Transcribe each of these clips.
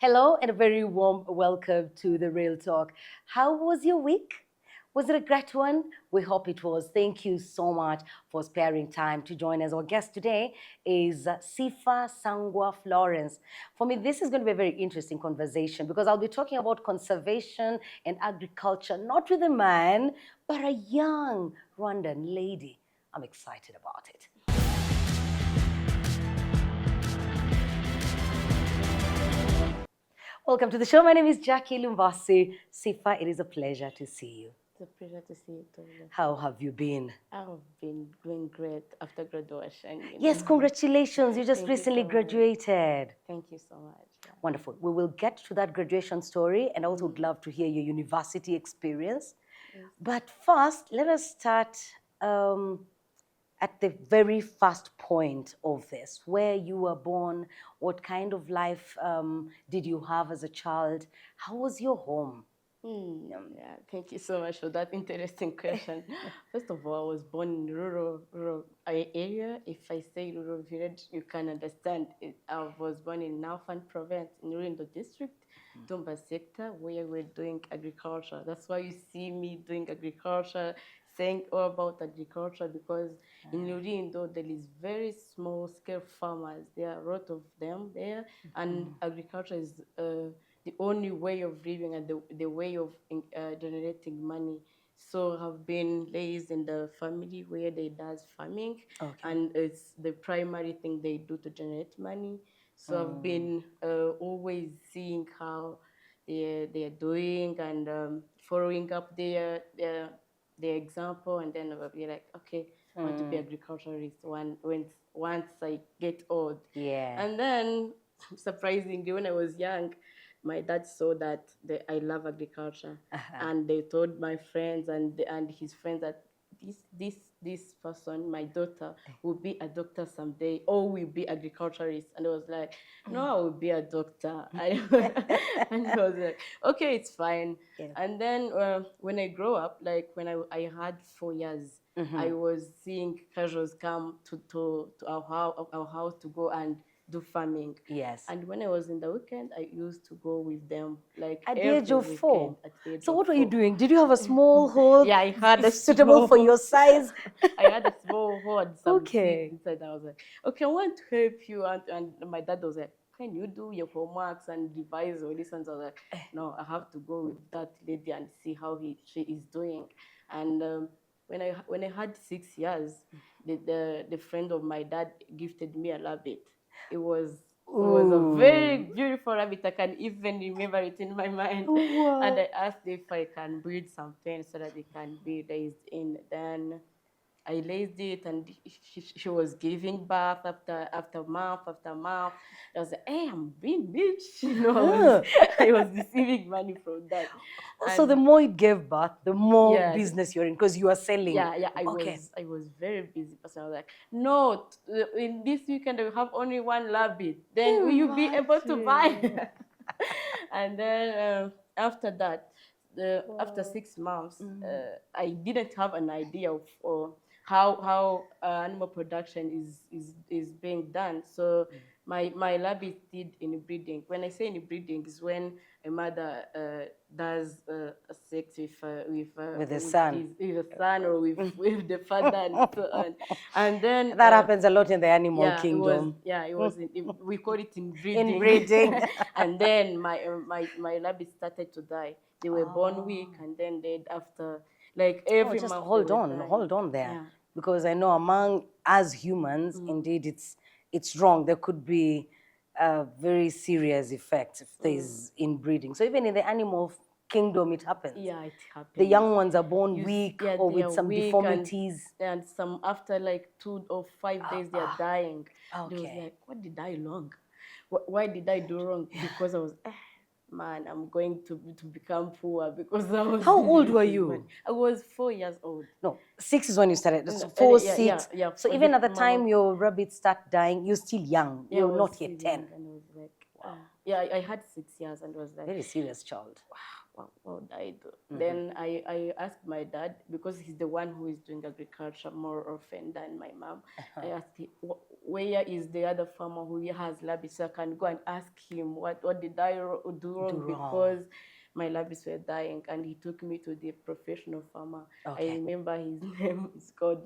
Hello and a very warm welcome to the Real Talk. How was your week? Was it a great one? We hope it was. Thank you so much for sparing time to join us. Our guest today is Sifa Sangwa Florence. For me, this is going to be a very interesting conversation because I'll be talking about conservation and agriculture, not with a man, but a young Rwandan lady. I'm excited about it. Welcome to the show. My name is Jackie Lumbasi. Sifa, it is a pleasure to see you. It's a pleasure to see you too. How have you been? I've been doing great after graduation. Yes, congratulations. You just Thank you recently so much. graduated. Thank you so much. Yeah. Wonderful. We will get to that graduation story and I also would love to hear your university experience. Yes. But first, let us start at the very first point of this, where you were born, what kind of life did you have as a child? How was your home? Yeah, thank you so much for that interesting question. First of all, I was born in rural area. If I say rural village, you can understand it. I was born in Northern Province in Rwanda district, Tumba sector, where we're doing agriculture. That's why you see me doing agriculture, saying all about agriculture, because in Lurindo there is very small scale farmers. There are a lot of them there, and agriculture is the only way of living and the way of generating money. So I've been raised in the family where they does farming, and it's the primary thing they do to generate money. So I've been always seeing how they're doing and following up their example, and then I'll be like, okay, I want to be agriculturist once I get old. Yeah. And then, surprisingly, when I was young, my dad saw that I love agriculture, and they told my friends and his friends that this person, my daughter, will be a doctor someday, or will be agriculturist. And I was like, no, I will be a doctor. And I was like, okay, it's fine. Yeah. And then when I grow up, like when I had 4 years, I was seeing casuals come to our house to go and do farming. Yes. And when I was in the weekend, I used to go with them, like At the every age of 4? weekend, at the age So of what were you 4. doing? Did you have a small hole? Yeah, I had a suitable for small- your size? I had a small hole and some Okay. seeds inside. I was like, okay, I want to help you. And my dad was like, can you do your homeworks and revise or listen? So I was like, no, I have to go with that lady and see how she is doing. And when I had 6 years, the friend of my dad gifted me a rabbit. It was a very beautiful rabbit. I can even remember it in my mind. Wow. And I asked if I can breed something so that it can be raised in. Then I raised it, and she was giving birth after month after month. I was like, hey, I'm being rich. I was receiving money from that. So the more it gave birth, the more Yes. business you're in because you are selling. Yeah, I Okay. was very busy person. I was like, no, in this weekend I have only one rabbit. Then will you be able to buy? And then after that, after 6 months, I didn't have an idea of how animal production is being done. So my rabbit did inbreeding. When I say inbreeding, is when a mother does sex with the son. with the son, or with the father, and so on. And then That happens a lot in the animal yeah, kingdom. it was. We call it inbreeding. Inbreeding. And then my rabbits started to die. They were born weak and then dead after, like every Just month. hold on there. Yeah. Because I know among us humans, indeed, it's wrong. There could be very serious effects if there's inbreeding. So even in the animal kingdom, it happens. Yeah, it happens. The young ones are born weak or they with are some weak, deformities. and some after like 2 or 5 days they are dying. They was Okay. like, what did I wrong? Why did I do wrong? Because I was, man, I'm going to become poor because I was. How old were you? I was 4 years old. No, 6 is when you started. So 4, yeah, 6. yeah, So even at the time your rabbits start dying, you're still young. Yeah, I You're was not yet still 10. young, and I was like, Yeah, I had 6 years, and was like, Very serious child. what would I do? Then I asked my dad, because he's the one who is doing agriculture more often than my mom. I asked him, where is the other farmer who has rabbits, so I can go and ask him what did I do Do wrong, wrong. because my rabbits were dying. And he took me to the professional farmer. I Okay. remember his name is called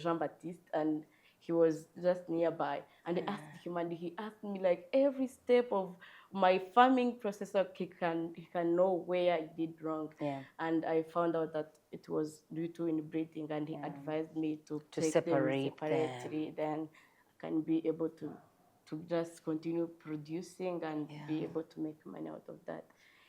Jean Baptiste, and he was just nearby. And I asked him, and he asked me like every step of my farming process, so he can know where I did wrong. Yeah. And I found out that it was due to inbreeding, and he advised me to To take them separate them. separately. Then I can be able to just continue producing and be able to make money out of that.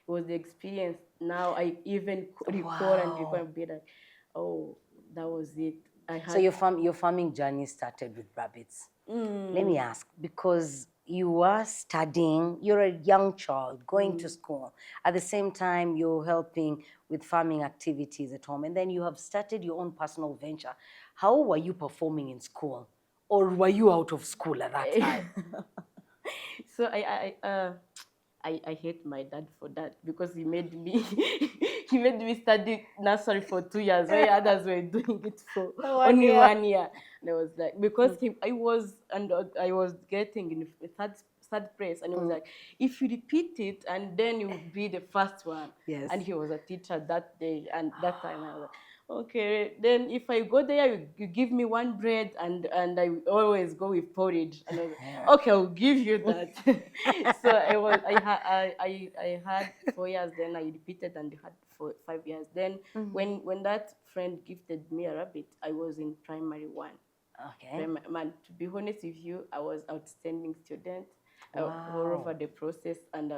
It was the experience. Now I even recall and be like, oh, that was it. I had So your farming journey started with rabbits. Let me ask, because you are studying, you're a young child going to school. At the same time, you're helping with farming activities at home, and then you have started your own personal venture. How were you performing in school? Or were you out of school at that time? so I hate my dad for that, because he made me he made me study nursery for 2 years, while others were doing it for only 1 year. And I was like, because I was getting in the third place, and he was like, if you repeat it, and then you will be the first one. Yes. And he was a teacher that day, and that time I was like, okay, then if I go there, you give me one bread, and I always go with porridge. And I was like, okay, I'll give you that. So I had 4 years, then I repeated, and had 5 years. Then when that friend gifted me a rabbit, I was in primary 1. Okay. Man, to be honest with you, I was outstanding student all Wow. over the process, and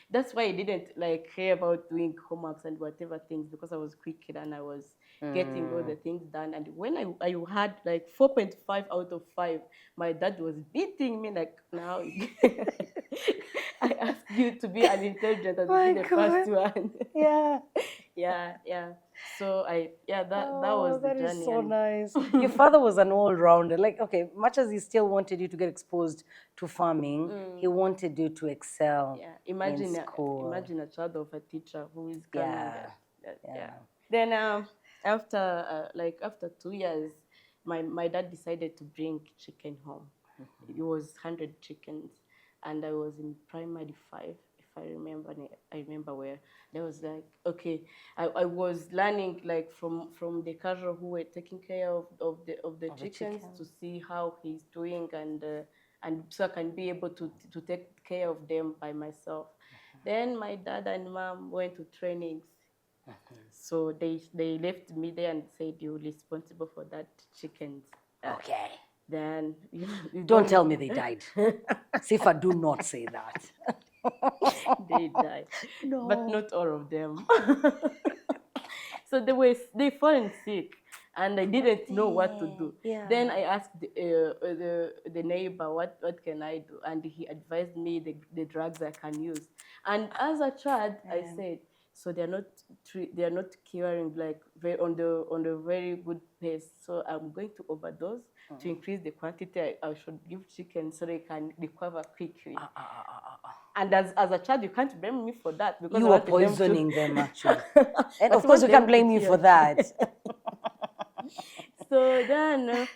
that's why I didn't like care about doing homeworks and whatever things, because I was quick and I was getting all the things done. And when I had like 4.5 out of 5, my dad was beating me like, now I asked you to be an intelligent and to be the first one. Yeah. Yeah. So that was the That is journey. so And nice. Your father was an all-rounder. Like, okay, much as he still wanted you to get exposed to farming, he wanted you to excel yeah, in school. imagine a child of a teacher who is coming. Yeah. Then after 2 years, my dad decided to bring chicken home. It was 100 chickens, and I was in primary 5, if I remember. I remember where there was like, okay, I was learning like from the casual who were taking care of the chickens, to see how he's doing, and so I can be able to take care of them by myself. Then my dad and mom went to trainings. So they left me there and said, you're responsible for that chickens. Okay. Then Don't tell me they died. Sifa, do not say that. they died. No. But not all of them. So they fallen sick, and I didn't know what to do. Yeah. Then I asked the neighbor, what can I do? And he advised me the drugs I can use. And as a child, I said, so they are not curing like on the very good pace. So I'm going to overdose to increase the quantity I should give chicken, so they can recover quickly. And as a child, you can't blame me for that, because You I were wanted them to- poisoning them, actually. And But of course, I we want can't them to blame you cure. for that. So then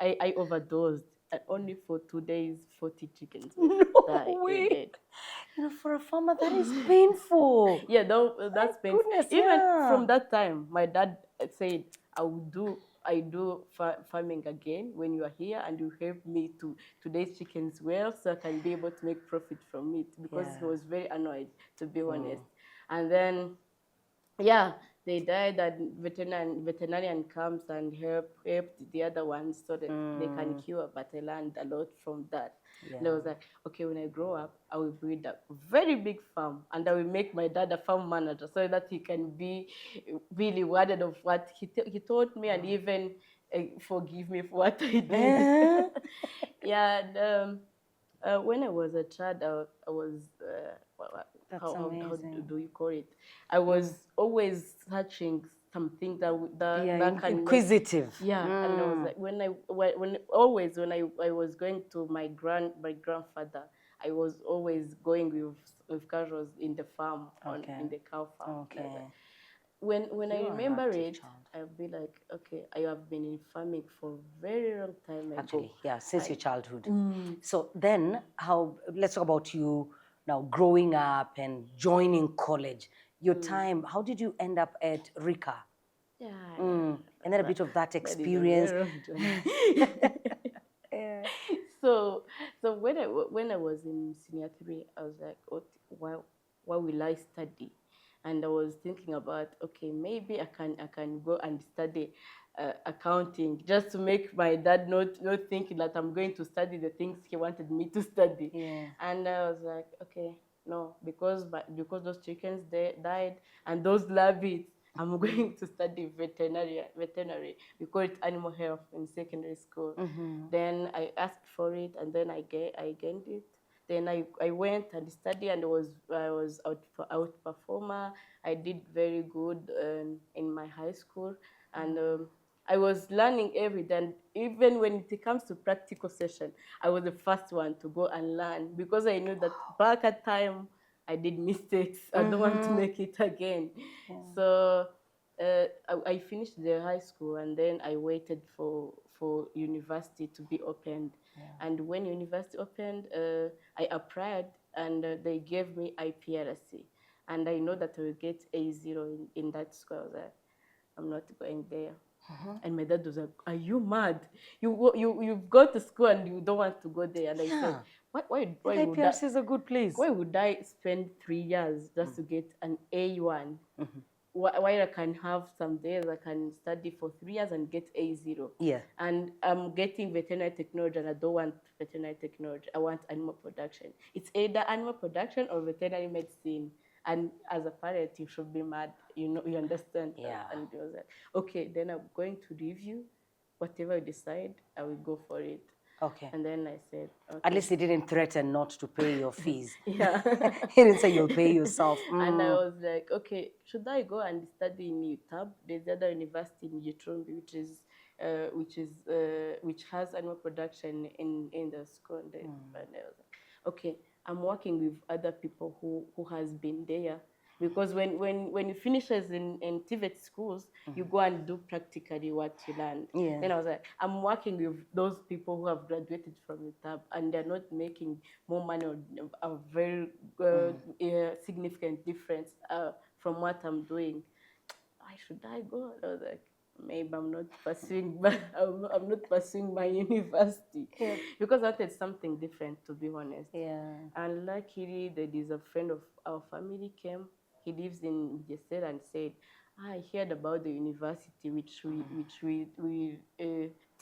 I overdosed, and only for 2 days, 40 chickens died. way. You know, for a farmer, that is painful. Yeah, that's painful. Goodness, Even yeah. from that time, my dad said, I do farming again when you are here, and you help me to raise chickens well, so I can be able to make profit from it, because he was very annoyed, to be honest. And then, yeah, they died, and veterinarian comes and helped the other ones, so that they can cure. But I learned a lot from that. And I was like, okay, when I grow up, I will build a very big farm, and I will make my dad a farm manager, so that he can be rewarded of what he taught me, and even forgive me for what I did. Yeah. And, when I was a child, I was how do you call it? I was always searching something that can inquisitive. and I was like, when I was going to my grandfather, I was always going with cows in the farm, in the cow farm. Okay. When I You are an remember active it, child. I'll be like, okay, I have been in farming for a very long time ago. Actually, yeah, since your childhood. Mm. So then, let's talk about you now growing up and joining college. Your time, how did you end up at Rika? Yeah, And then a bit of that that is a experience. very long journey. Yeah. So when I was in senior three, I was like, why will I study? And I was thinking about, okay, maybe I can go and study accounting, just to make my dad not thinking that I'm going to study the things he wanted me to study. Yeah. And I was like, okay, no, because those chickens died and those rabbits, I'm going to study veterinary. We call it animal health in secondary school. Then I asked for it, and then I gained it. Then I went and studied, and I was out performer. I did very good in my high school, and I was learning every day. And even when it comes to practical session, I was the first one to go and learn, because I knew that back at time I did mistakes. I don't want to make it again. So I finished the high school, and then I waited for university to be opened. And when university opened, I applied, and they gave me IPRC. And I know that I will get A0 in that school. I was like, I'm not going there. And my dad was like, "Are you mad? You've got to school and you don't want to go there." And I said, why would IPRC is a good place. why would I spend 3 years just to get an A1? While I can have some days I can study for 3 years and get A0. Yeah. And I'm getting veterinary technology, and I don't want veterinary technology. I want animal production. It's either animal production or veterinary medicine. And as a parent, you should be mad. You understand? Yeah. And he was like, okay, then I'm going to review. Whatever you decide, I will go for it. Okay. And then I said, okay. At least he didn't threaten not to pay your fees. Yeah. He didn't say you'll pay yourself. And I was like, okay, should I go and study in UTAB? There's the other university in Gicumbi, which has animal production in the school. And I was like, okay, I'm working with other people who has been there. Because when you finish as in TVET schools, you go and do practically what you learned. Yeah. Then I was like, I'm working with those people who have graduated from UTAB, and they're not making more money or a very significant difference from what I'm doing. Why should I go? I was like, maybe I'm not pursuing, I'm not pursuing my university, because I wanted something different, to be honest. Yeah. And luckily, there is a friend of our family came. He lives in Jesel, and said, I heard about the university which we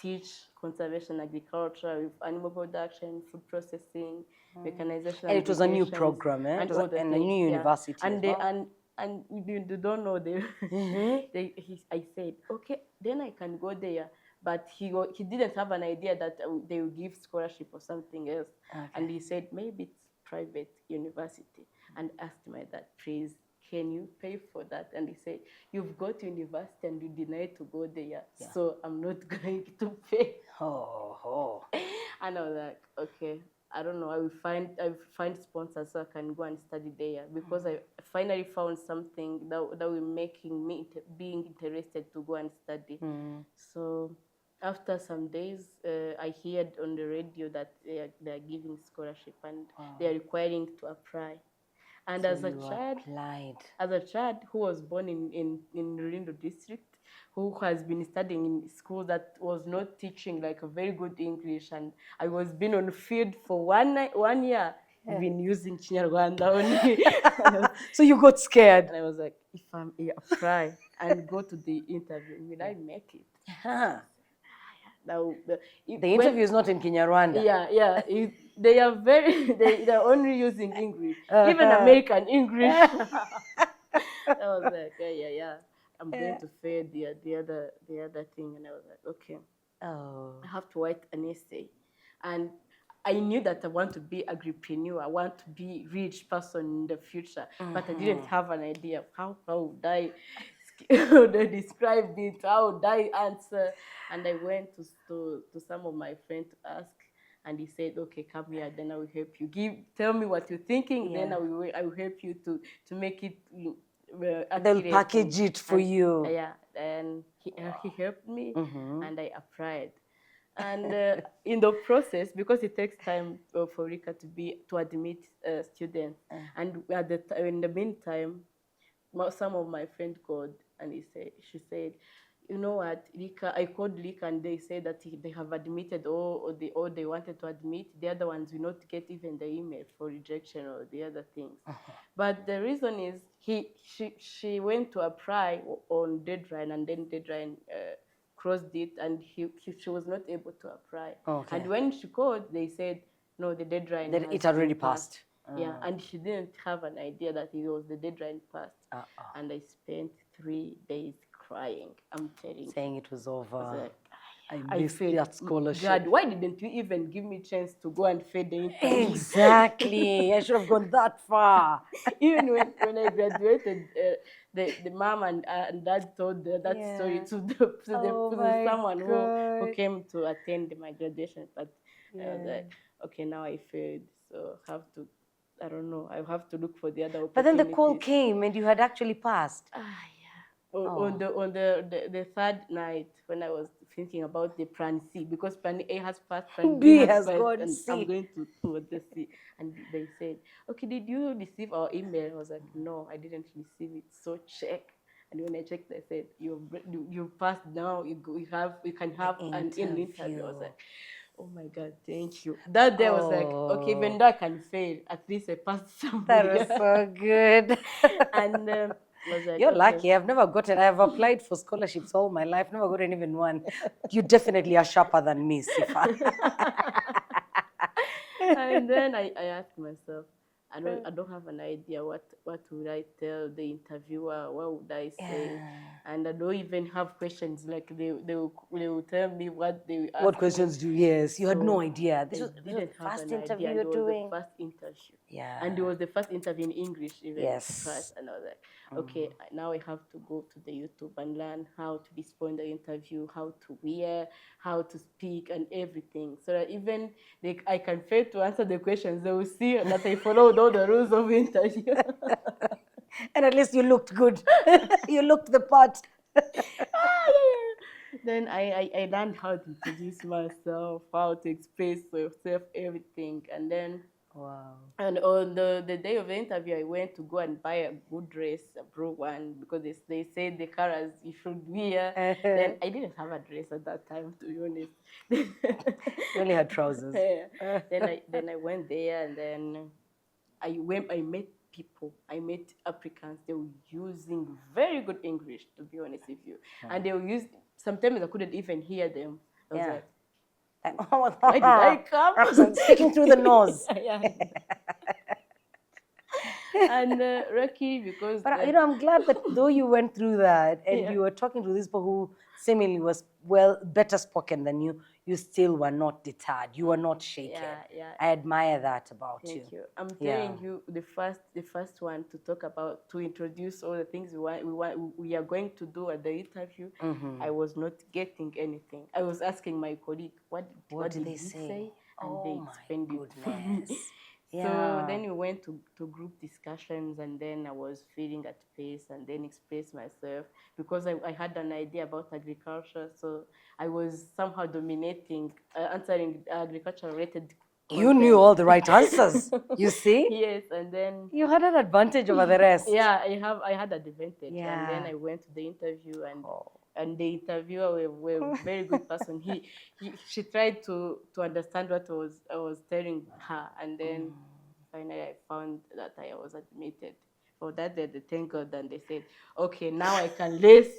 teach conservation agriculture with animal production, food processing, mechanization. And it was a new applications, program, eh? and It was all the and a things, new university And as they well. and you don't know I said, okay, then I can go there. But he didn't have an idea that they will give scholarship or something else. And he said, maybe it's private university. And asked my dad, please, can you pay for that? And he said, you've got to university and you denied to go there. So I'm not going to pay. Oh. And I was like, okay, I don't know. I will find sponsors so I can go and study there, because I finally found something that will making me being interested to go and study. So after some days, I heard on the radio that they are giving scholarship, and they are requiring to apply. And So as a you child, applied. who was born in Rulindo district, who has been studying in school that was not teaching like a very good English, and I was been on field for 1 year, been using Chinyarwanda only. So you got scared. And I was like, if I'm apply and go to the interview, will I make it? Now, The interview is not in Kinyarwanda. Yeah. They are they're only using English, even American English. I was like, yeah. I'm going to fail the other thing, and I was like, okay, I have to write an essay, and I knew that I want to be agripreneur. I want to be rich person in the future, but I didn't have an idea of how would I describe it, how would I answer. And I went to some of my friends to ask, And he said, okay, come here, then I will help you. Tell me what you're thinking, then Yeah. I will help you to make it They'll accurate. package it for and, you. Yeah, and he helped me, and I applied. And in the process, because it takes time for Rika to admit students, and in the meantime, some of my friends called, and she said, you know what, Rika, I called Rika, and they said that they have admitted all they wanted to admit. The other ones will not get even the email for rejection or the other things. But the reason is she went to apply on deadline, and then deadline crossed it, and she was not able to apply. Okay. And when she called, they said, no, the deadline That has it already been passed. Yeah, and she didn't have an idea that it was the deadline passed. And I spent 3 days crying. I'm telling you. Saying it was over. I was like, I missed that scholarship. God, why didn't you even give me a chance to go and fade the interview? Exactly. I should have gone that far. Even when I graduated, the mom and dad told that story to someone who came to attend my graduation. But I was like, okay, now I failed, so I have to. I don't know. I have to look for the other opportunities. But then the call came, and you had actually passed. On the third night, when I was thinking about the plan C, because plan A has passed, plan B has passed, and C. I'm going to the C. And they said, okay, did you receive our email? I was like, no, I didn't receive it. So check. And when I checked, they said, you passed now. You can have an interview. I was like, oh my God, thank you. That day I was like, okay, even though I can fail, at least I passed somebody. That was so good. And was like, you're lucky. I've applied for scholarships all my life, never gotten even one. You definitely are sharper than me, Sifa. And then I asked myself, I don't have an idea what would I tell the interviewer, what would I say, and I don't even have questions. Like they will tell me what they ask. What questions do you? Yes, you had no idea. This was the first interview you're doing. The first interview. Yeah. And it was the first interview in English even. Yes. First, and I was like, okay, now I have to go to the YouTube and learn how to respond the interview, how to wear, how to speak, and everything. So that even I can fail to answer the questions, they will see that I followed all the rules of interview. And at least you looked good. You looked the part. Then I learned how to introduce myself, how to express yourself, everything. And then and on the day of the interview, I went to go and buy a good dress, a blue one, because they said the colors you should wear. Then I didn't have a dress at that time, to be honest. You only had trousers. Then I went there, and then I met people. I met applicants. They were using very good English, to be honest with you. And they were sometimes I couldn't even hear them. I was like, why did I come? I'm speaking through the nose. And Rocky, because... But, I'm glad that though you went through that and you were talking to these people who seemingly was, better spoken than you, you still were not deterred. You were not shaken. I admire that about you. Thank you. I'm telling you, the first one to introduce all the things we are going to do at the interview. I was not getting anything. I was asking my colleague, what did they say? And they explained it for me. So then we went to group discussions, and then I was feeling at peace and then expressed myself because I had an idea about agriculture. So I was somehow dominating, answering agriculture-related content. You knew all the right answers, you see? Yes, and then... You had an advantage over the rest. Yeah, I had an advantage. And then I went to the interview, and the interviewer were a very good person. She tried to understand what I was telling her, and then finally I found that I was admitted. For that, they thank God, and they said, okay, now I can rest.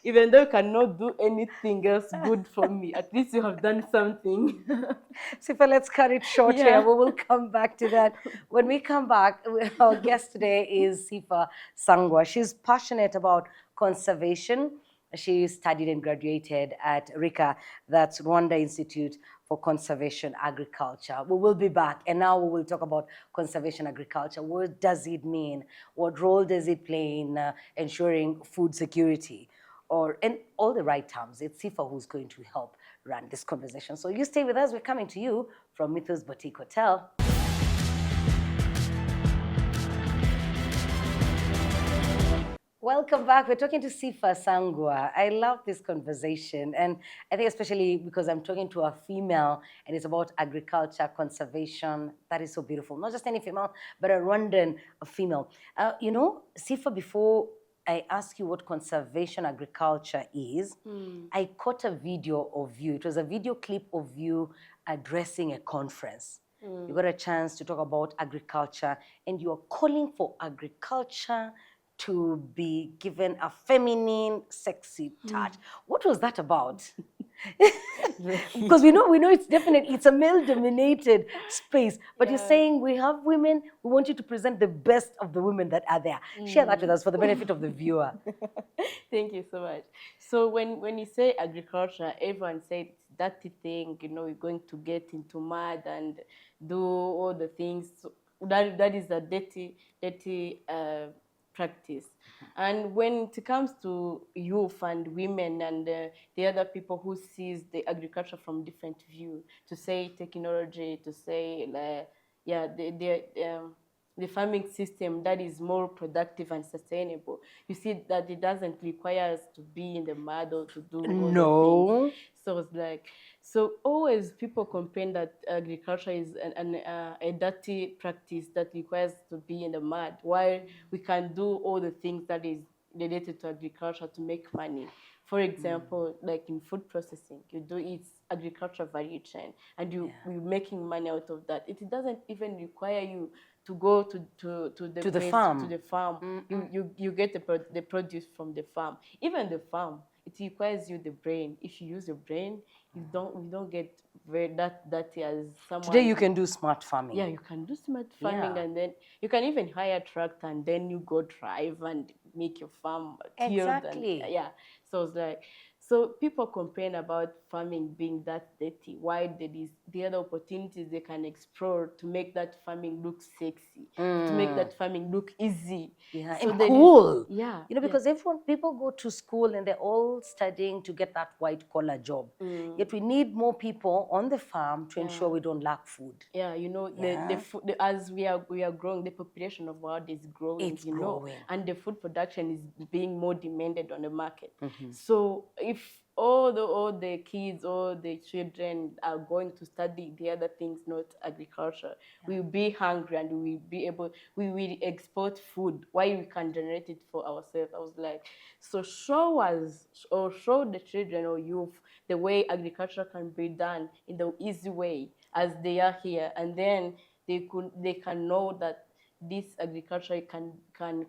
Even though you cannot do anything else good for me, at least you have done something. Sifa, let's cut it short here. We will come back to that. When we come back, our guest today is Sifa Sangwa. She's passionate about conservation. She studied and graduated at RICA, that's Rwanda Institute for Conservation Agriculture. We will be back, and now we will talk about conservation agriculture. What does it mean? What role does it play in ensuring food security? And all the right terms. It's Sifa who's going to help run this conversation. So you stay with us. We're coming to you from Mythos Boutique Hotel. Welcome back. We're talking to Sifa Sangwa. I love this conversation, and I think especially because I'm talking to a female, and it's about agriculture, conservation. That is so beautiful. Not just any female, but a Rwandan female. Sifa, before I ask you what conservation agriculture is, I caught a video of you. It was a video clip of you addressing a conference. You got a chance to talk about agriculture, and you are calling for agriculture to be given a feminine, sexy touch. What was that about? Because we know it's a male-dominated space. But you're saying we have women. We want you to present the best of the women that are there. Share that with us for the benefit of the viewer. Thank you so much. So when you say agriculture, everyone says dirty thing. We're going to get into mud and do all the things. That is a dirty practice. And when it comes to youth and women and the other people who sees the agriculture from different view, to say technology, to say the farming system that is more productive and sustainable, you see that it doesn't require us to be in the mud or to do all the things. So it's like, so always people complain that agriculture is a dirty practice that requires to be in the mud, while we can do all the things that is related to agriculture to make money. For example, like in food processing, it's agriculture value chain, and you're making money out of that. It doesn't even require you to go to the farm. To the farm. You get the produce from the farm. Even the farm, it requires you the brain. If you use your brain, you don't get that dirty as someone. Today you can do smart farming. Yeah, you can do smart farming, and then you can even hire a tractor, and then you go drive and make your farm tilled. Exactly. So it's like, so people complain about farming being that dirty. Why there is the other opportunities they can explore to make that farming look sexy, to make that farming look easy. Yeah, so and cool. Because people go to school and they're all studying to get that white collar job. Yet we need more people on the farm to ensure we don't lack food. The food, as we are growing, the population of the world is growing. It's growing, and the food production is being more demanded on the market. So if all the kids, all the children are going to study the other things, not agriculture, we will be hungry, and we will export food. Why we can generate it for ourselves? I was like, so show the children or youth the way agriculture can be done in the easy way as they are here, and then they can know that this agriculture can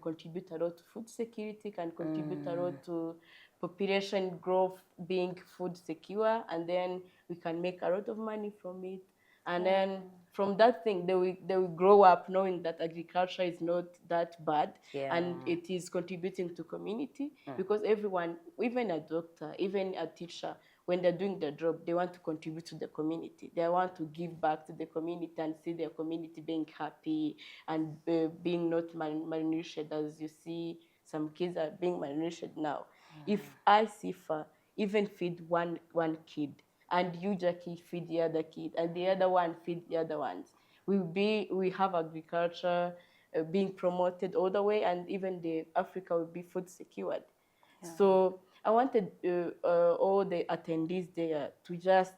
contribute a lot to food security, can contribute a lot to population growth, being food secure, and then we can make a lot of money from it. And then from that thing, they will grow up knowing that agriculture is not that bad, and it is contributing to community, because everyone, even a doctor, even a teacher, when they're doing their job, they want to contribute to the community. They want to give back to the community and see their community being happy and being not malnourished, as you see some kids are being malnourished now. If I, Sifa, even feed one kid, and you, Jackie, feed the other kid, and the other one feed the other ones, we have agriculture being promoted all the way, and even Africa will be food secured. So I wanted all the attendees there to just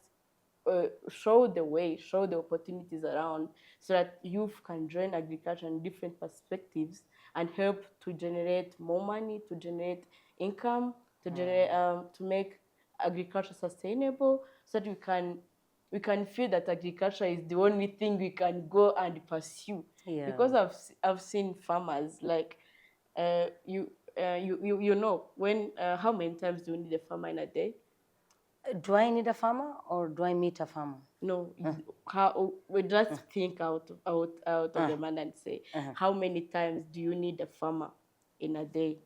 show the way, show the opportunities around, so that youth can join agriculture in different perspectives and help to generate more money, to generate income, to generate to make agriculture sustainable, so that we can feel that agriculture is the only thing we can go and pursue. Because I've seen farmers like you know, when how many times do you need a farmer in a day? Do I need a farmer or do I meet a farmer? No, how we just think out of the mind and say, how many times do you need a farmer in a day?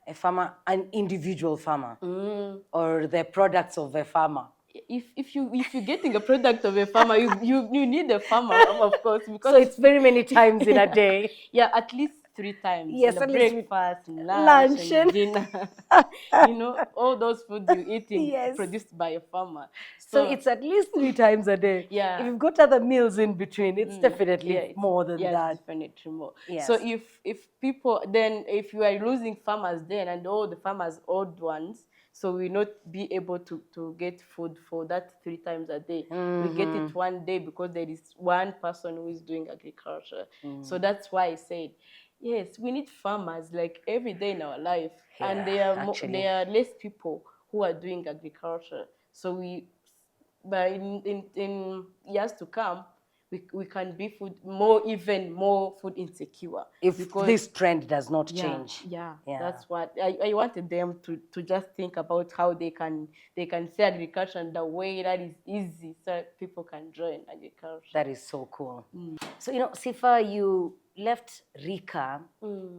A farmer, an individual farmer, or the products of a farmer. If you're getting a product of a farmer, you need a farmer, of course, because so it's very many times in a day. Yeah, at least three times in Yes, the at least we breakfast, lunch, lunch and and dinner. All those foods you're eating yes. produced by a farmer. So So it's at least 3 times a day. If yeah. you've got other meals in between, it's definitely more than It's that. definitely more. So Yes. if people, then if you are losing farmers then, and all the farmers old ones, so we not be able to get food for that 3 times a day. We get it one day because there is one person who is doing agriculture. So that's why I said, yes, we need farmers like every day in our life, and Yeah, actually. there are less people who are doing agriculture. So but in years to come, we can be even more food insecure, If because this trend does not yeah, change. yeah, Yeah. that's what I wanted them to just think about, how they can see agriculture in the way that is easy, so people can join agriculture. That is so cool. So, Sifa, you left Rika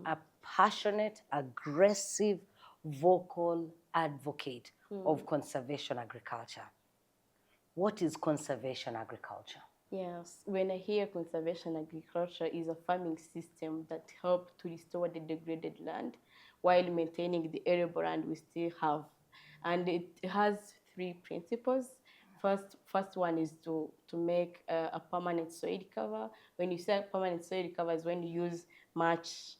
a passionate, aggressive, vocal advocate of conservation agriculture. What is conservation agriculture? Yes, when I hear conservation agriculture is a farming system that helps to restore the degraded land while maintaining the arable land we still have. And it has three principles. First one is to make a permanent soil cover. When you say permanent soil cover, is when you use mulch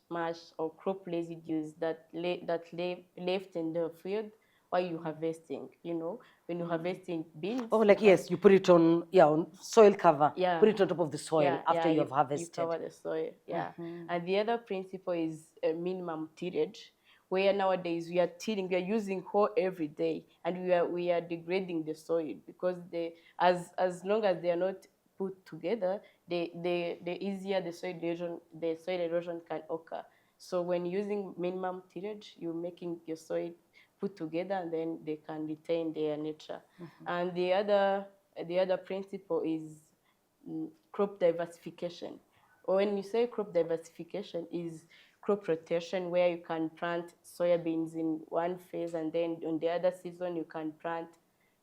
or crop residues left in the field while you're harvesting. When you're harvesting beans, Oh, like, yes, you put it on, on soil cover. yeah, Put it on top of the soil after you have you harvested. cover the soil, yeah. And the other principle is a minimum tillage, where nowadays we are tilling, we are using hoe every day, and we are degrading the soil, because as long as they are not put together, the easier the soil erosion can occur. So when using minimum tillage, you're making your soil put together, and then they can retain their nature. And the other principle is crop diversification. When you say crop diversification, is crop rotation, where you can plant soybeans in one phase, and then on the other season you can plant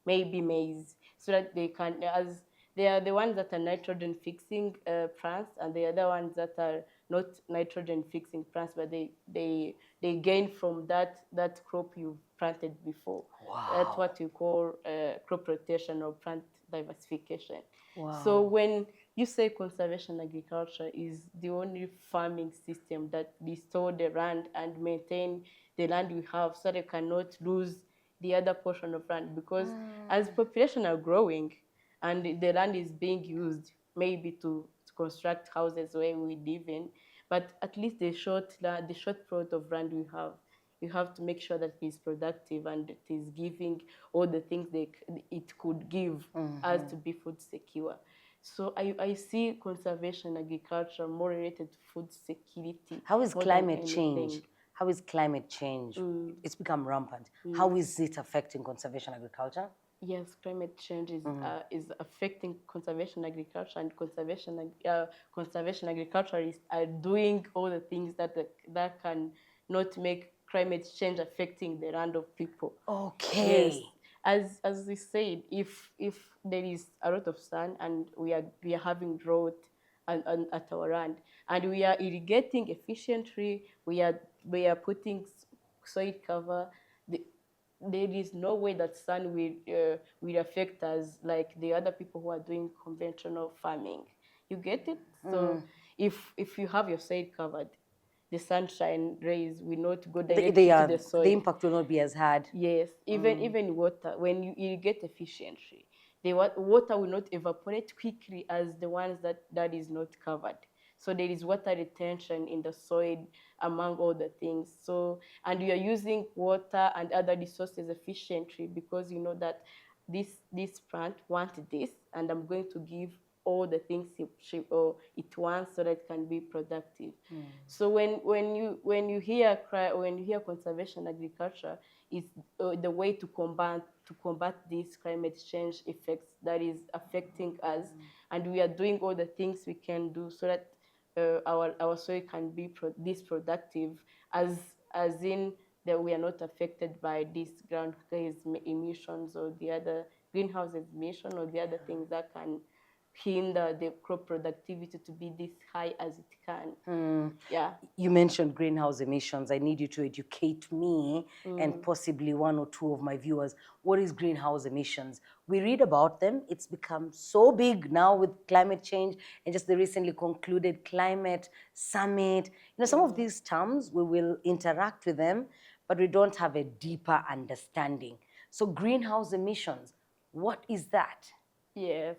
maybe maize, so that they can, as they are the ones that are nitrogen fixing plants, and the other ones that are not nitrogen fixing plants, but they gain from that crop you've planted before. That's what you call crop rotation or plant diversification. So Wow. when you say conservation agriculture is the only farming system that restore the land and maintain the land we have, so they cannot lose the other portion of land, because as population are growing and the land is being used maybe to construct houses where we live in, but at least the short plot of land we have, you have to make sure that it is productive and it is giving all the things it could give us to be food secure. So I see conservation agriculture more related to food security How is more than climate change? anything. How is climate change? It's become rampant. How is it affecting conservation agriculture? Yes, climate change is affecting conservation agriculture, and conservation agriculturists are doing all the things that can not make climate change affecting the land of people. Yes, Okay. as we said, if there is a lot of sun and we are having drought at our land, and we are irrigating efficiently, we are putting soil cover. The, there is no way that sun will affect us like the other people who are doing conventional farming. You get it? So if you have your soil covered, the sunshine rays will not go They directly to are, the the soil. impact will not be as hard. Yes, even water, when you irrigate efficiently, the water will not evaporate quickly as the ones that is not covered. So there is water retention in the soil among all the things. So, and you are using water and other resources efficiently, because you know that this plant wants this, and I'm going to give all the things it wants, so that it can be productive. So when you hear conservation agriculture, it's the way to combat these climate change effects that is affecting us, and we are doing all the things we can do, so that our soil can be this productive, as in that we are not affected by these greenhouse gas emissions, or the other greenhouse emission, or the other things that can hinder the crop productivity to be this high as it can. Yeah. You mentioned greenhouse emissions. I need you to educate me and possibly one or two of my viewers. What is greenhouse emissions? We read about them. It's become so big now with climate change and just the recently concluded climate summit. Some of these terms, we will interact with them, but we don't have a deeper understanding. So greenhouse emissions, what is that? Yes.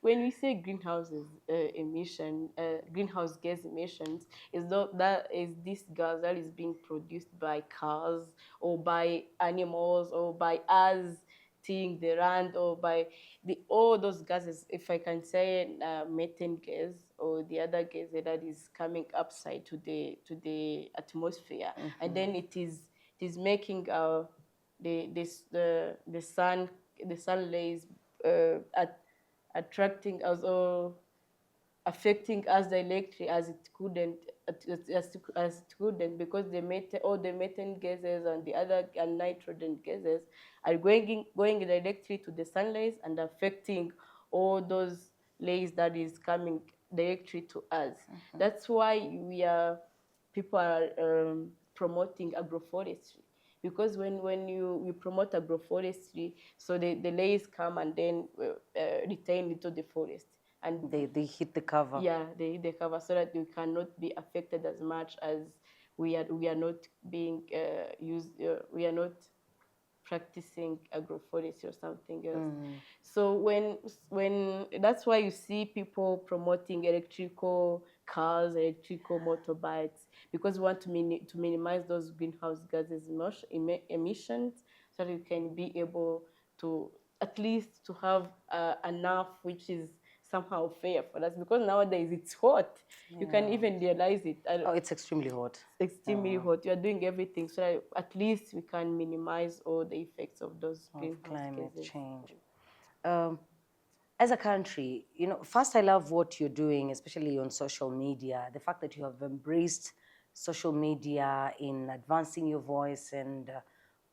When we say greenhouses greenhouse gas emissions, that is this gas that is being produced by cars or by animals or by us seeing the land or by all those gases. If I can say methane gas or the other gas that is coming upside to the atmosphere, and then it is making the sun rays attracting us or affecting us directly as it couldn't as it couldn't, because all the methane gases and the other and nitrogen gases are going directly to the sun rays and affecting all those rays that is coming directly to us. That's why people are promoting agroforestry, because when you promote agroforestry, so the rays come and then retain into the forest, and They hit the cover. yeah, they cover, so that we cannot be affected as much as we are not being used we are not practicing agroforestry or something else. So when that's why you see people promoting electrical cars, electrical motorbikes, because we want to minimize those greenhouse gases emissions, so that you can be able to at least to have enough which is somehow fair for us, because nowadays it's hot. You can even realize it. Oh, it's extremely hot. Extremely hot. We are doing everything so that at least we can minimize all the effects of those greenhouse Climate gases. change. As a country, first I love what you're doing, especially on social media. The fact that you have embraced social media in advancing your voice and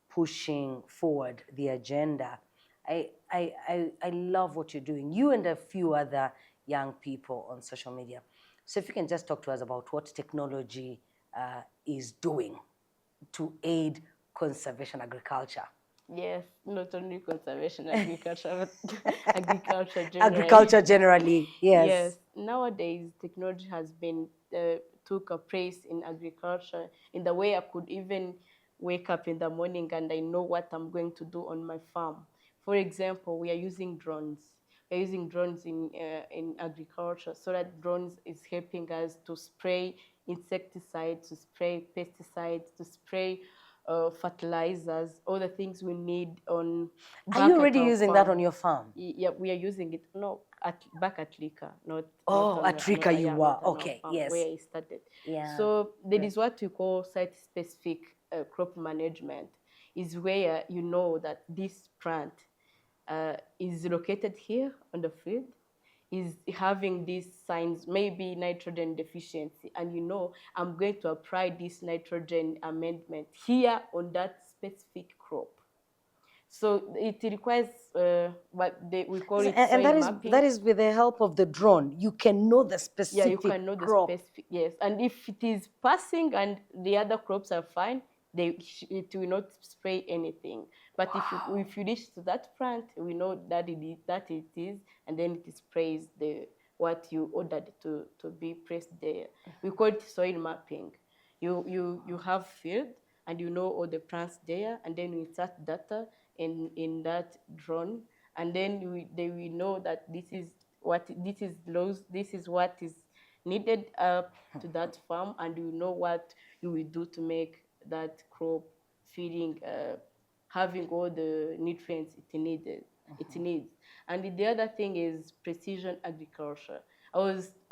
pushing forward the agenda. I love what you're doing. You and a few other young people on social media. So if you can just talk to us about what technology is doing to aid conservation agriculture. Yes, not only conservation agriculture, but agriculture generally. Agriculture generally, yes. Yes, nowadays technology has been took a place in agriculture in the way I could even wake up in the morning and I know what I'm going to do on my farm. For example, we are using drones. We're using drones in agriculture, so that drones is helping us to spray insecticides, to spray pesticides, to spray fertilizers, all the things we need on. Are you already using that on your farm? Yeah, we are using it. No, back at Lika, not. Oh, not at Rika you were. Okay, yes. Where I started. Yeah. So there is what we call site-specific crop management. Is where you know that this plant is located here on the field, is having these signs, maybe nitrogen deficiency, and I'm going to apply this nitrogen amendment here on that specific crop. So it requires what we call it and soil mapping. that is with the help of the drone. You can know the specific you can know crop. the specific, yes. And if it is passing and the other crops are fine, it will not spray anything. But if you reach to that plant, we know that it is, and then it sprays what you ordered to be pressed there. We call it soil mapping. You have field and you know all the plants there, and then we insert data in that drone, and then they will know that this is what is needed up to that farm, and you know what you will do to make that crop feeding, having all the nutrients it needs. And the other thing is precision agriculture. I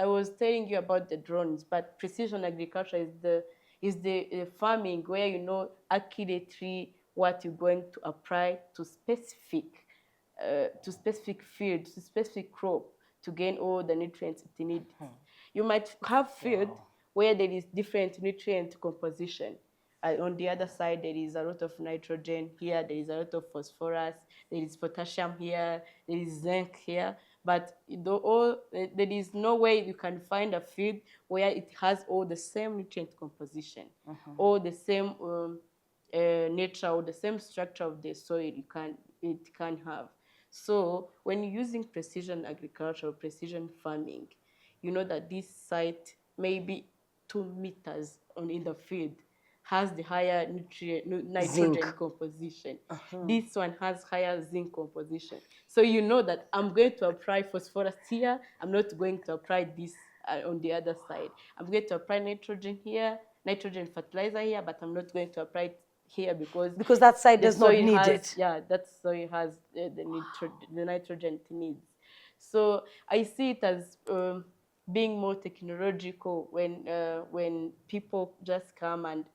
was telling you about the drones, but precision agriculture is the farming where you know accurately what you're going to apply to specific field, to specific crop, to gain all the nutrients it needs. You might have field where there is different nutrient composition, On the other side, there is a lot of nitrogen here, there is a lot of phosphorus, there is potassium here, there is zinc here. But there is no way you can find a field where it has all the same nutrient composition, all the same nature or the same structure of the soil it can have. So when you're using precision agriculture or precision farming, you know that this site maybe 2 meters in the field has the higher nitrogen Zinc. composition. This one has higher zinc composition. So you know that I'm going to apply phosphorus here. I'm not going to apply this on the other side. I'm going to apply nitrogen here, nitrogen fertilizer here, but I'm not going to apply it here because that side the does not soil need has, it. yeah, that soil has the nitrogen it needs. So I see it as being more technological when people just come and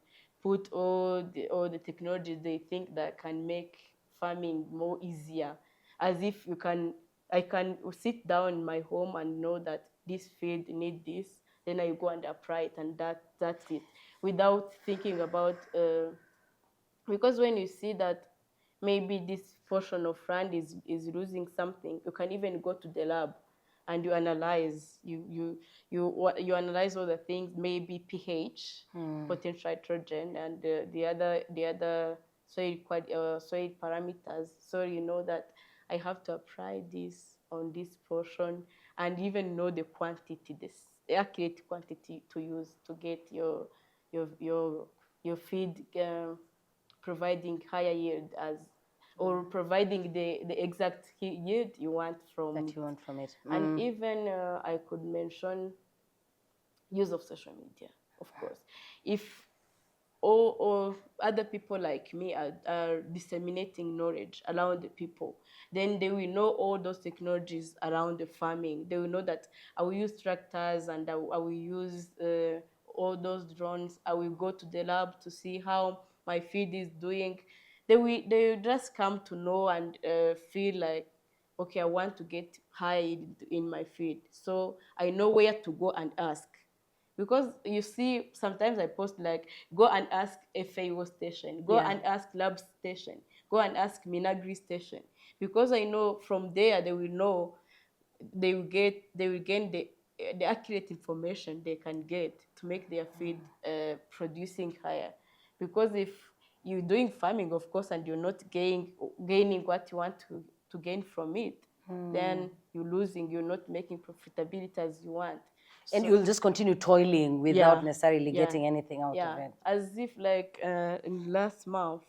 put all the technologies they think that can make farming more easier, as if I can sit down in my home and know that this field need this, then I go and apply it, and that's it, without thinking about because when you see that maybe this portion of land is losing something, you can even go to the lab and you analyze you analyze all the things, maybe pH, potential nitrogen, and the other soil parameters, so you know that I have to apply this on this portion, and even know the quantity, the accurate quantity to use to get your feed providing higher yield or providing the exact yield you want from That you want from it. And even I could mention use of social media, of course. If or other people like me are disseminating knowledge around the people, then they will know all those technologies around the farming. They will know that I will use tractors, and I will use all those drones. I will go to the lab to see how my feed is doing. They will just come to know and feel like, okay, I want to get high in my feed, so I know where to go and ask. Because you see, sometimes I post like, go and ask FAO station, go Yeah. and ask lab station, go and ask Minagri station, because I know from there they will know, they will gain the accurate information they can get to make their feed producing higher. Because if you're doing farming, of course, and you're not gaining what you want to gain from it, then you're losing, you're not making profitability as you want. And So- you'll just continue toiling without necessarily yeah, getting anything out of it. as if like in last month,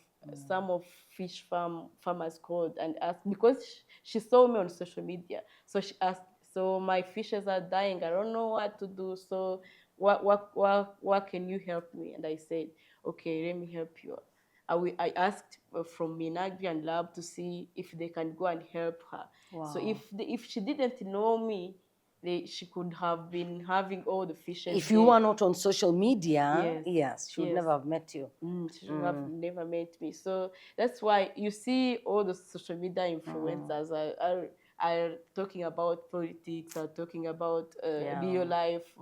some of fish farmers called and asked, because she saw me on social media, so she asked, so my fishes are dying, I don't know what to do, so what can you help me? And I said, okay, let me help you. I asked from Minagri and lab to see if they can go and help her. So Wow. if she didn't know me, she could have been having all the fishes. If you dead. were not on social media, Yes. yes, she would Yes. never have met you. She should have never met me. So that's why you see all the social media influencers are talking about politics, are talking about real life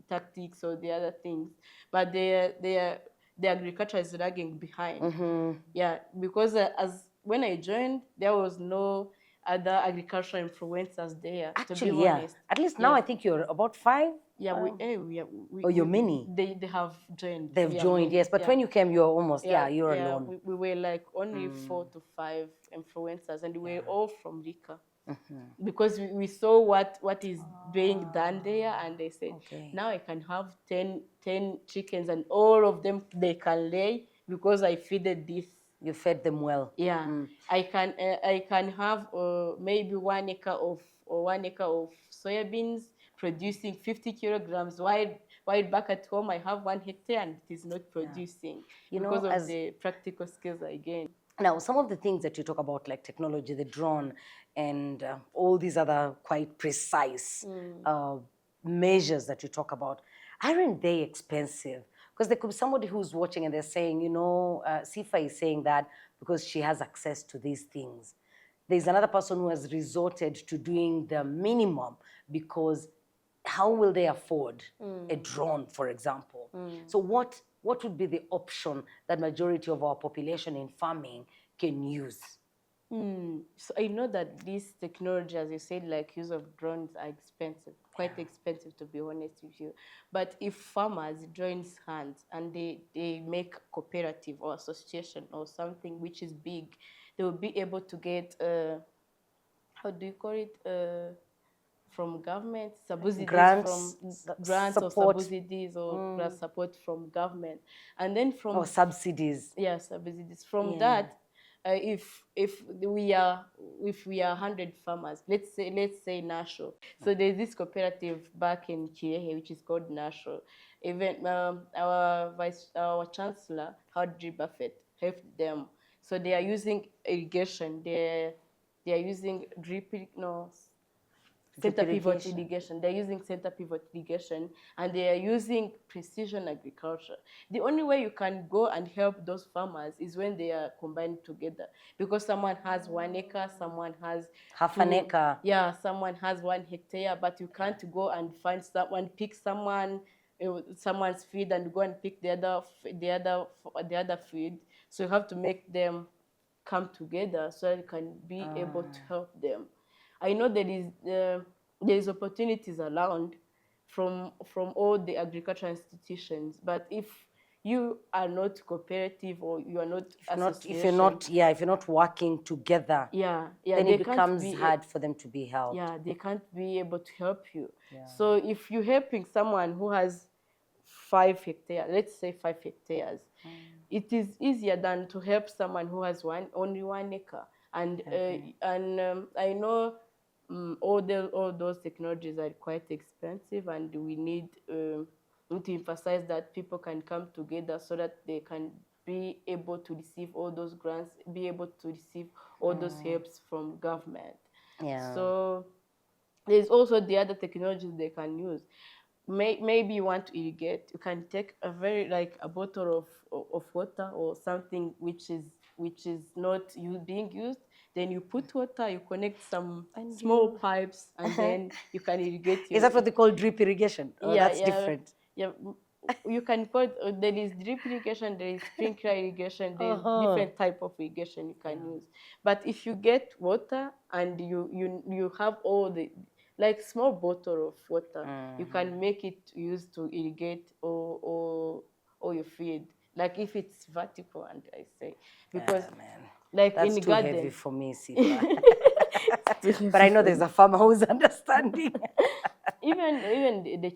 tactics or the other things, but the agriculture is lagging behind. Yeah, because as when I joined, there was no other agricultural influencers there. Actually, to be yeah. honest, At least now Yes. I think you're about 5. Yeah, Oh, you're many. They have joined. They've We are joined, many, yes. But yeah. when you came, you're almost, you're yeah, alone. we were like only 4 to 5 influencers, and we were all from Rika. Because we saw what is being done there, and they said, Okay. now I can have 10 chickens, and all of them they can lay because I feeded this. You fed them well. Yeah, I can have maybe 1 acre of soybeans producing 50 kilograms. While back at home I have 1 hectare and it is not producing You know, because of as- the practical skills I gained. Now, some of the things that you talk about, like technology, the drone, and all these other quite precise measures that you talk about, aren't they expensive? Because there could be somebody who's watching and they're saying, Sifa is saying that because she has access to these things. There's another person who has resorted to doing the minimum because how will they afford a drone, for example? So what would be the option that majority of our population in farming can use? So I know that this technology, as you said, like use of drones are expensive, quite expensive to be honest with you. But if farmers joins hands and they make cooperative or association or something which is big, they will be able to get how do you call it? From government, subsidies from grants or Support, subsidies or grant support from government, and then from or subsidies. yeah, subsidies from Yeah. that. If we are 100 farmers, let's say national. So there's this cooperative back in Kirehe which is called national. Even our chancellor Audrey Buffett helped them. So they are using irrigation. They are using center pivot irrigation. They're using center pivot irrigation, and they are using precision agriculture. The only way you can go and help those farmers is when they are combined together, because someone has 1 acre, someone has half an acre. Yeah, someone has 1 hectare, but you can't go and find someone, pick someone's feed and go and pick the other feed. So you have to make them come together so that you can be able to help them. I know there is opportunities around from all the agricultural institutions, but if you are not cooperative or you are not if you're not working together, then it becomes hard for them to be helped. Yeah, they can't be able to help you. So if you're helping someone who has 5 hectares, let's say 5 hectares, it is easier than to help someone who has only 1 acre. And I know all those technologies are quite expensive, and we need to emphasize that people can come together so that they can be able to receive all those grants, be able to receive all those helps from government. So there's also the other technologies they can use. Maybe you want to irrigate, you can take a bottle of water or something which is not being used. Then you put water, you connect some small pipes, and then you can irrigate. Is that what they call drip irrigation? Oh, that's different. Yeah, you can call it, there is drip irrigation, there is sprinkler irrigation, there is different type of irrigation you can use. But if you get water and you have all the like small bottle of water, you can make it used to irrigate or your feed. Like if it's vertical, and I say, because like that's in the too garden. heavy for me, Sifa. But I know there's a farmer who's understanding. even the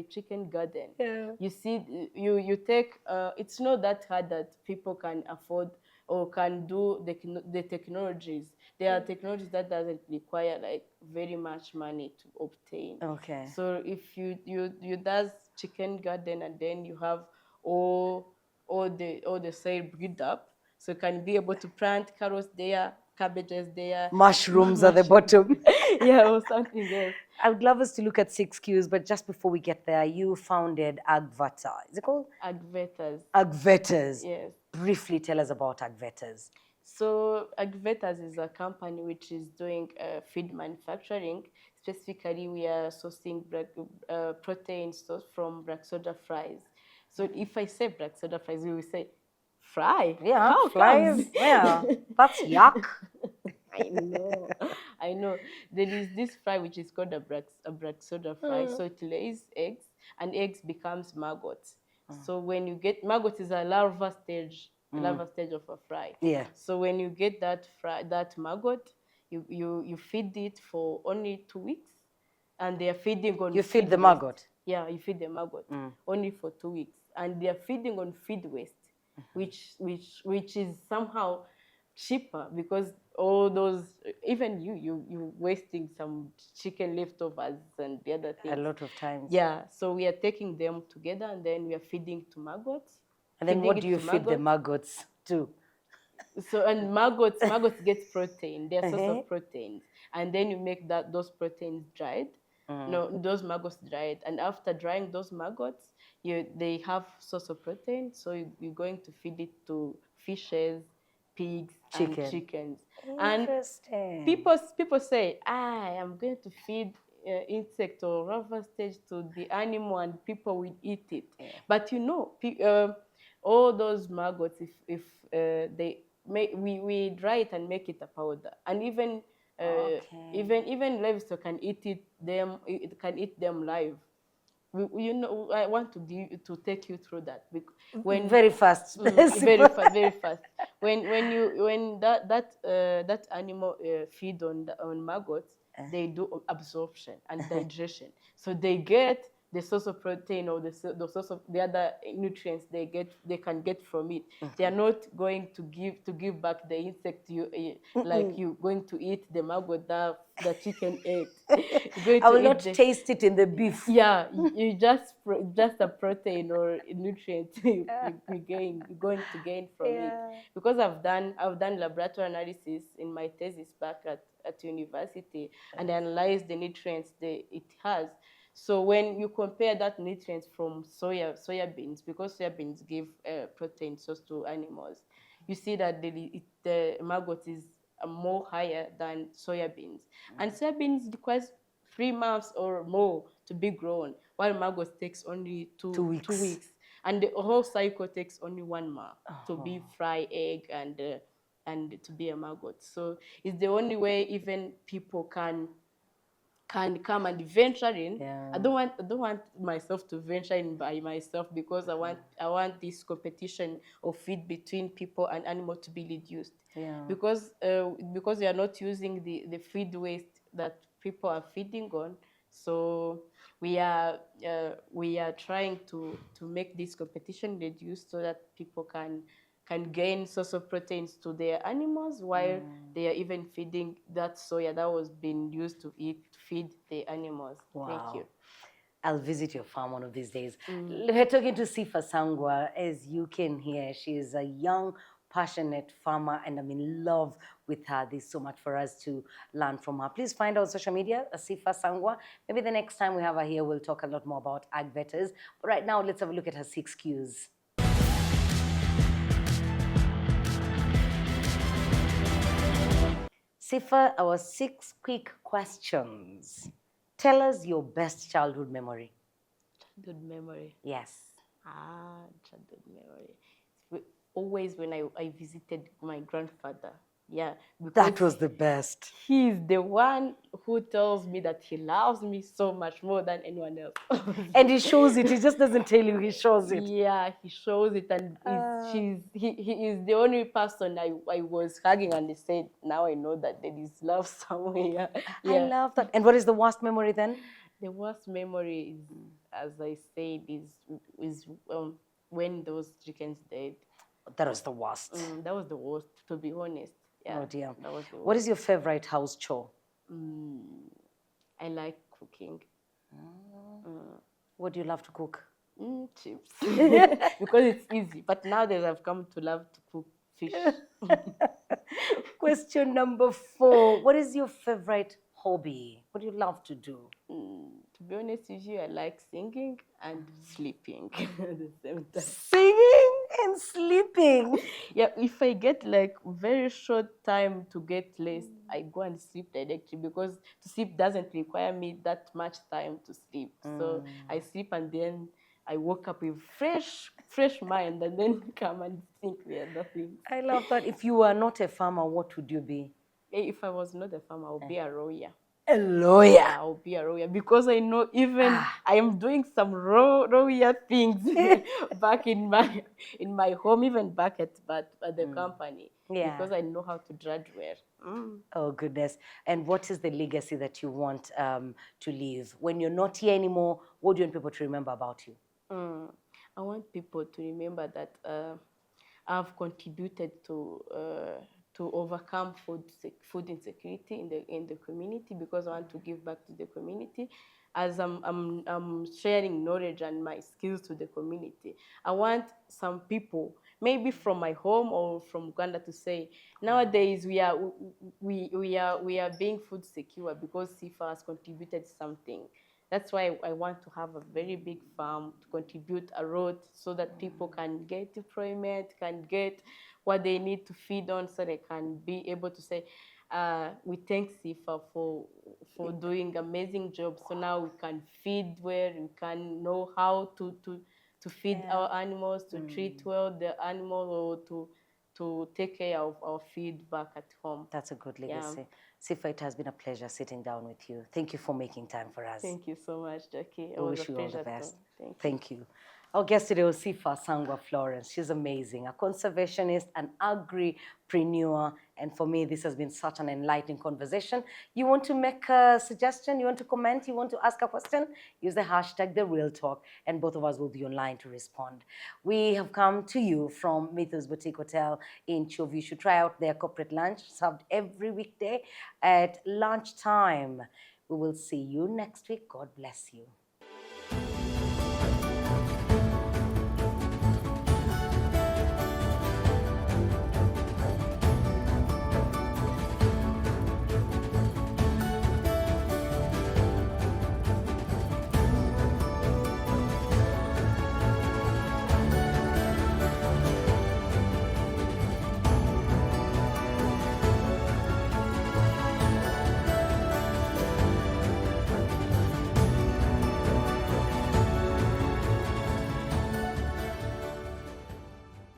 chicken garden. You see, you take. It's not that hard that people can afford or can do the technologies. There are technologies that doesn't require like very much money to obtain. Okay. So if you does chicken garden, and then you have all the soil built up, so you can be able to plant carrots there, cabbages there, mushrooms at the bottom. Yeah, or something else. I would love us to look at 6Qs, but just before we get there, you founded Agvata. Is it called? Agvetas. Agvetas. Yes. Briefly tell us about Agvetas. So Agvetas is a company which is doing feed manufacturing. Specifically, we are sourcing protein sourced from black soda fries. So if I say black soda fries, we will say fry. Yeah, how flies. comes? Yeah, that's yuck. I know. There is this fry which is called a black soda fry. So it lays eggs, and eggs becomes maggots. So when you get maggot is a larva stage of a fry. Yeah. So when you get that maggot, you feed it for only 2 weeks, and they are feeding on. You feed the maggot. Yeah, you feed the maggot only for 2 weeks, and they are feeding on feed waste, which is somehow cheaper, because all those, even you wasting some chicken leftovers and the other things. A lot of times. Yeah, so we are taking them together, and then we are feeding to maggots. And then what do you feed the maggots to? So, and maggots get protein. They're source of proteins, and then you make those proteins dried. No, those maggots dried, and after drying those maggots, they have source of protein. So you're going to feed it to fishes, pigs, and chickens. Interesting. And people say, I am going to feed insect or larva stage to the animal, and people will eat it. Yeah. But you know, all those maggots, if they make, we dry it and make it a powder, and even Okay. even livestock can eat it can eat them live. You know, I want to take you through that, because when Very fast. very fast. When that animal feed on on maggots, they do absorption and digestion. So they get the source of protein, or the source of the other nutrients they can get from it. They are not going to give back the insect you like you going to eat the maggot that the chicken ate. You're going I to will eat not the taste it in the beef. yeah, you just a protein or a nutrient you're going to gain from it. Yeah. Because I've done laboratory analysis in my thesis back at university, and I analyzed the nutrients it has. So when you compare that nutrients from soybeans, because soybeans give protein source to animals, you see that the maggot is more higher than soybeans, and soybeans requires 3 months or more to be grown, while maggot takes only Two two weeks. weeks, and the whole cycle takes only 1 month to be Oh. fry egg and to be a maggot. So it's the only way even people can come and venture in. Yeah. I don't want myself to venture in by myself, because I want this competition of feed between people and animal to be reduced. Yeah. Because we are not using the feed waste that people are feeding on. So we are trying to make this competition reduced, so that people can gain source of proteins to their animals, while they are even feeding that soya that was being used to feed the animals. Thank you. Wow. I'll visit your farm one of these days. We're talking to Sifa Sangwa. As you can hear, she is a young, passionate farmer, and I'm in love with her. There's so much for us to learn from her. Please find her on social media, Sifa Sangwa. Maybe the next time we have her here, we'll talk a lot more about ag vetters. But right now, let's have a look at her 6 Qs. Sifa, our 6 quick questions. Tell us your best childhood memory. Childhood memory. Yes. Childhood memory. Always when I visited my grandfather. Yeah, That was the best. he's the one who tells me that he loves me so much more than anyone else. And he shows it. He just doesn't tell you, he shows it. Yeah, he shows it, and he is the only person I was hugging, and he said, "Now I know that there is love somewhere." I Yeah. love that. And what is the worst memory then? The worst memory is, as I said, is when those chickens died. That was the worst. That was the worst, to be honest. Yeah, Oh dear. that was the worst. What is your favorite house chore? I like cooking. What do you love to cook? Chips. Because it's easy. But nowadays I've come to love to cook fish. Question number 4. What is your favorite hobby? What do you love to do? To be honest with you, I like singing and sleeping at the same time. Singing and sleeping. Yeah, if I get like very short time to get rest, I go and sleep directly, because to sleep doesn't require me that much time to sleep. So I sleep, and then I woke up with fresh mind, and then come and think the other things. I love that. If you were not a farmer, what would you be? If I was not a farmer, I would be a lawyer. A lawyer. Yeah, I'll be a lawyer, because I know even I am doing some lawyer things back in my home, even back at the company, Yeah. because I know how to judge well. Oh, goodness. And what is the legacy that you want to leave? When you're not here anymore, what do you want people to remember about you? I want people to remember that I've contributed to overcome food insecurity in the community, because I want to give back to the community, as I'm sharing knowledge and my skills to the community. I want some people, maybe from my home or from Rwanda, to say, nowadays we are being food secure because Sifa has contributed something. That's why I want to have a very big farm to contribute a lot, so that people can get employment, can get what they need to feed on, so they can be able to say, we thank Sifa for doing amazing job. So now we can feed well, we can know how to feed our animals, to treat well the animal, or to take care of our feed back at home. That's a good Yeah. legacy. Sifa, it has been a pleasure sitting down with you. Thank you for making time for us. Thank you so much, Jackie. It We was a wish you all the pleasure too. best. Thank you. Thank you. Our guest today was Sifa Sangwa Florence. She's amazing, a conservationist, an agripreneur, and for me, this has been such an enlightening conversation. You want to make a suggestion? You want to comment? You want to ask a question? Use the hashtag #TheRealTalk, and both of us will be online to respond. We have come to you from Mythos Boutique Hotel in Chovu. You should try out their corporate lunch, served every weekday at lunchtime. We will see you next week. God bless you.